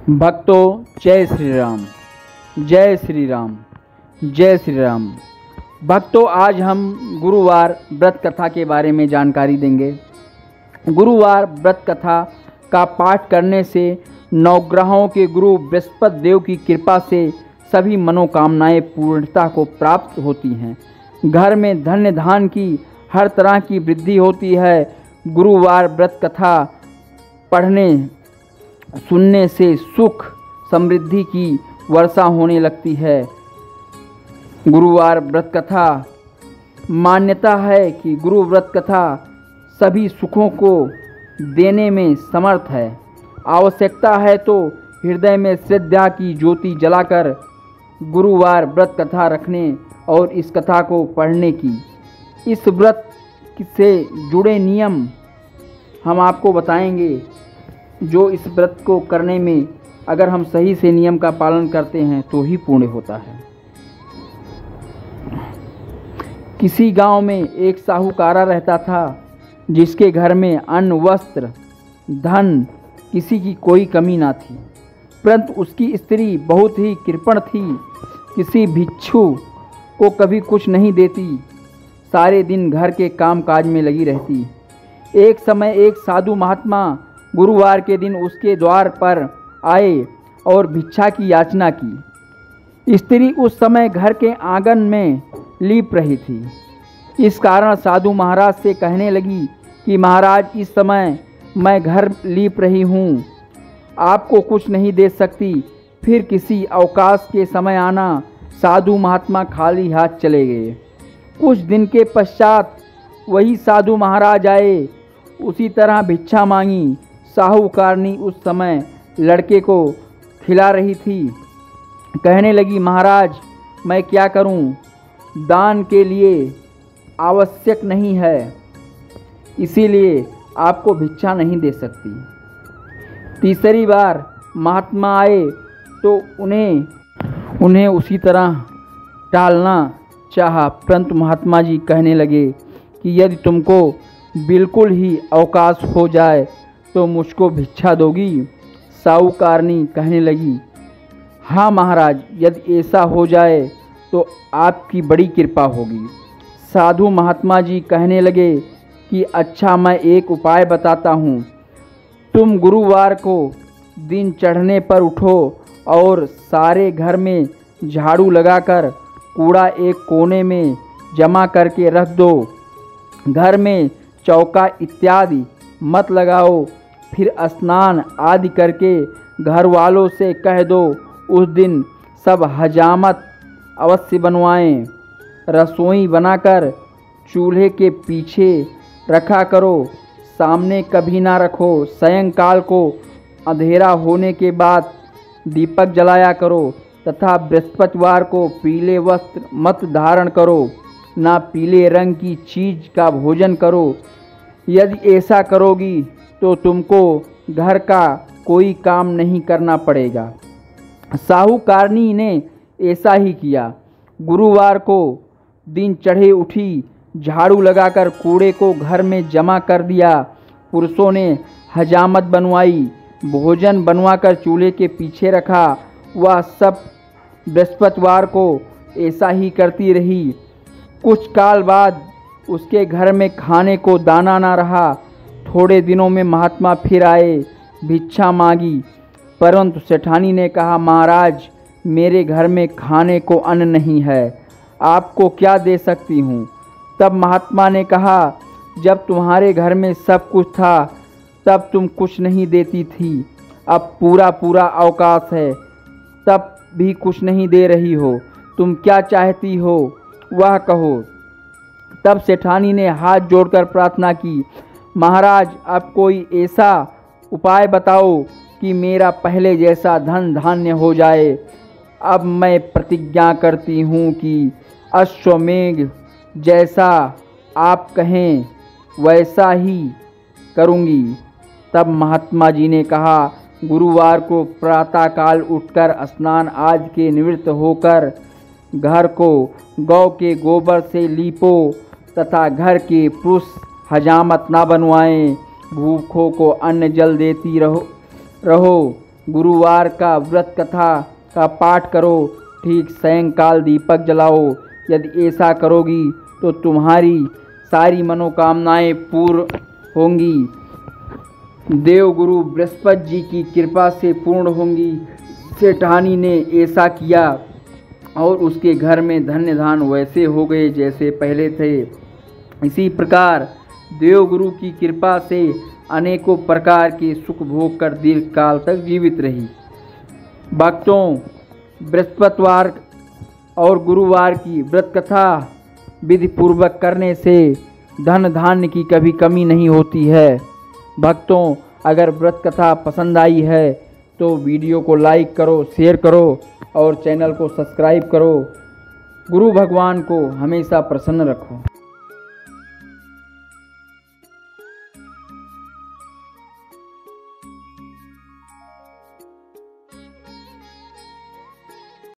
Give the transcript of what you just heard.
भक्तों जय श्री राम, जय श्री राम, जय श्री राम। भक्तों आज हम गुरुवार व्रत कथा के बारे में जानकारी देंगे। गुरुवार व्रत कथा का पाठ करने से नवग्रहों के गुरु बृहस्पति देव की कृपा से सभी मनोकामनाएं पूर्णता को प्राप्त होती हैं। घर में धन्य धान की हर तरह की वृद्धि होती है। गुरुवार व्रत कथा पढ़ने सुनने से सुख समृद्धि की वर्षा होने लगती है। गुरुवार व्रत कथा मान्यता है कि गुरु व्रत कथा सभी सुखों को देने में समर्थ है। आवश्यकता है तो हृदय में श्रद्धा की ज्योति जलाकर गुरुवार व्रत कथा रखने और इस कथा को पढ़ने की। इस व्रत से जुड़े नियम हम आपको बताएंगे, जो इस व्रत को करने में अगर हम सही से नियम का पालन करते हैं तो ही पूर्ण होता है। किसी गांव में एक साहूकारा रहता था, जिसके घर में अन्न, वस्त्र, धन किसी की कोई कमी ना थी। परंतु उसकी स्त्री बहुत ही कृपण थी, किसी भिक्षु को कभी कुछ नहीं देती, सारे दिन घर के काम काज में लगी रहती। एक समय एक साधु महात्मा गुरुवार के दिन उसके द्वार पर आए और भिक्षा की याचना की। स्त्री उस समय घर के आंगन में लीप रही थी। इस कारण साधु महाराज से कहने लगी कि महाराज, इस समय मैं घर लीप रही हूँ, आपको कुछ नहीं दे सकती, फिर किसी अवकाश के समय आना। साधु महात्मा खाली हाथ चले गए। कुछ दिन के पश्चात वही साधु महाराज आए, उसी तरह भिक्षा मांगी। साहूकारनी उस समय लड़के को खिला रही थी। कहने लगी, महाराज मैं क्या करूं, दान के लिए आवश्यक नहीं है, इसीलिए आपको भिक्षा नहीं दे सकती। तीसरी बार महात्मा आए तो उन्हें उसी तरह टालना चाहा, परंतु महात्मा जी कहने लगे कि यदि तुमको बिल्कुल ही अवकाश हो जाए तो मुझको भिक्षा दोगी। साहूकारनी कहने लगी, हाँ महाराज, यदि ऐसा हो जाए तो आपकी बड़ी कृपा होगी। साधु महात्मा जी कहने लगे कि अच्छा, मैं एक उपाय बताता हूँ। तुम गुरुवार को दिन चढ़ने पर उठो और सारे घर में झाड़ू लगाकर कूड़ा एक कोने में जमा करके रख दो। घर में चौका इत्यादि मत लगाओ। फिर स्नान आदि करके घर वालों से कह दो उस दिन सब हजामत अवश्य बनवाएं। रसोई बनाकर चूल्हे के पीछे रखा करो, सामने कभी ना रखो। सायंकाल को अंधेरा होने के बाद दीपक जलाया करो तथा बृहस्पतिवार को पीले वस्त्र मत धारण करो, ना पीले रंग की चीज का भोजन करो। यदि ऐसा करोगी तो तुमको घर का कोई काम नहीं करना पड़ेगा। साहूकारनी ने ऐसा ही किया। गुरुवार को दिन चढ़े उठी, झाड़ू लगाकर कूड़े को घर में जमा कर दिया। पुरुषों ने हजामत बनवाई, भोजन बनवाकर चूल्हे के पीछे रखा। वह सब बृहस्पतिवार को ऐसा ही करती रही। कुछ काल बाद उसके घर में खाने को दाना ना रहा। थोड़े दिनों में महात्मा फिर आए, भिक्षा मांगी, परंतु सेठानी ने कहा, महाराज मेरे घर में खाने को अन्न नहीं है, आपको क्या दे सकती हूँ। तब महात्मा ने कहा, जब तुम्हारे घर में सब कुछ था तब तुम कुछ नहीं देती थी, अब पूरा अवकाश है तब भी कुछ नहीं दे रही हो, तुम क्या चाहती हो वह कहो। तब सेठानी ने हाथ जोड़कर प्रार्थना की, महाराज अब कोई ऐसा उपाय बताओ कि मेरा पहले जैसा धन धान्य हो जाए। अब मैं प्रतिज्ञा करती हूँ कि अश्वमेघ जैसा आप कहें वैसा ही करूँगी। तब महात्मा जी ने कहा, गुरुवार को प्रातःकाल उठकर स्नान आदि के निवृत्त होकर घर को गौ के गोबर से लीपो तथा घर के पुरुष हजामत ना बनवाएं। भूखों को अन्न जल देती रहो गुरुवार का व्रत कथा का पाठ करो, ठीक सायंकाल दीपक जलाओ। यदि ऐसा करोगी तो तुम्हारी सारी मनोकामनाएं पूर्ण होंगी, देवगुरु बृहस्पति जी की कृपा से पूर्ण होंगी। सेठानी ने ऐसा किया और उसके घर में धन्य धान वैसे हो गए जैसे पहले थे। इसी प्रकार देवगुरु की कृपा से अनेकों प्रकार के सुख भोग कर दीर्घ काल तक जीवित रही। भक्तों, बृहस्पतिवार और गुरुवार की व्रत कथा विधि पूर्वक करने से धन धान्य की कभी कमी नहीं होती है। भक्तों, अगर व्रत कथा पसंद आई है तो वीडियो को लाइक करो, शेयर करो और चैनल को सब्सक्राइब करो। गुरु भगवान को हमेशा प्रसन्न रखो।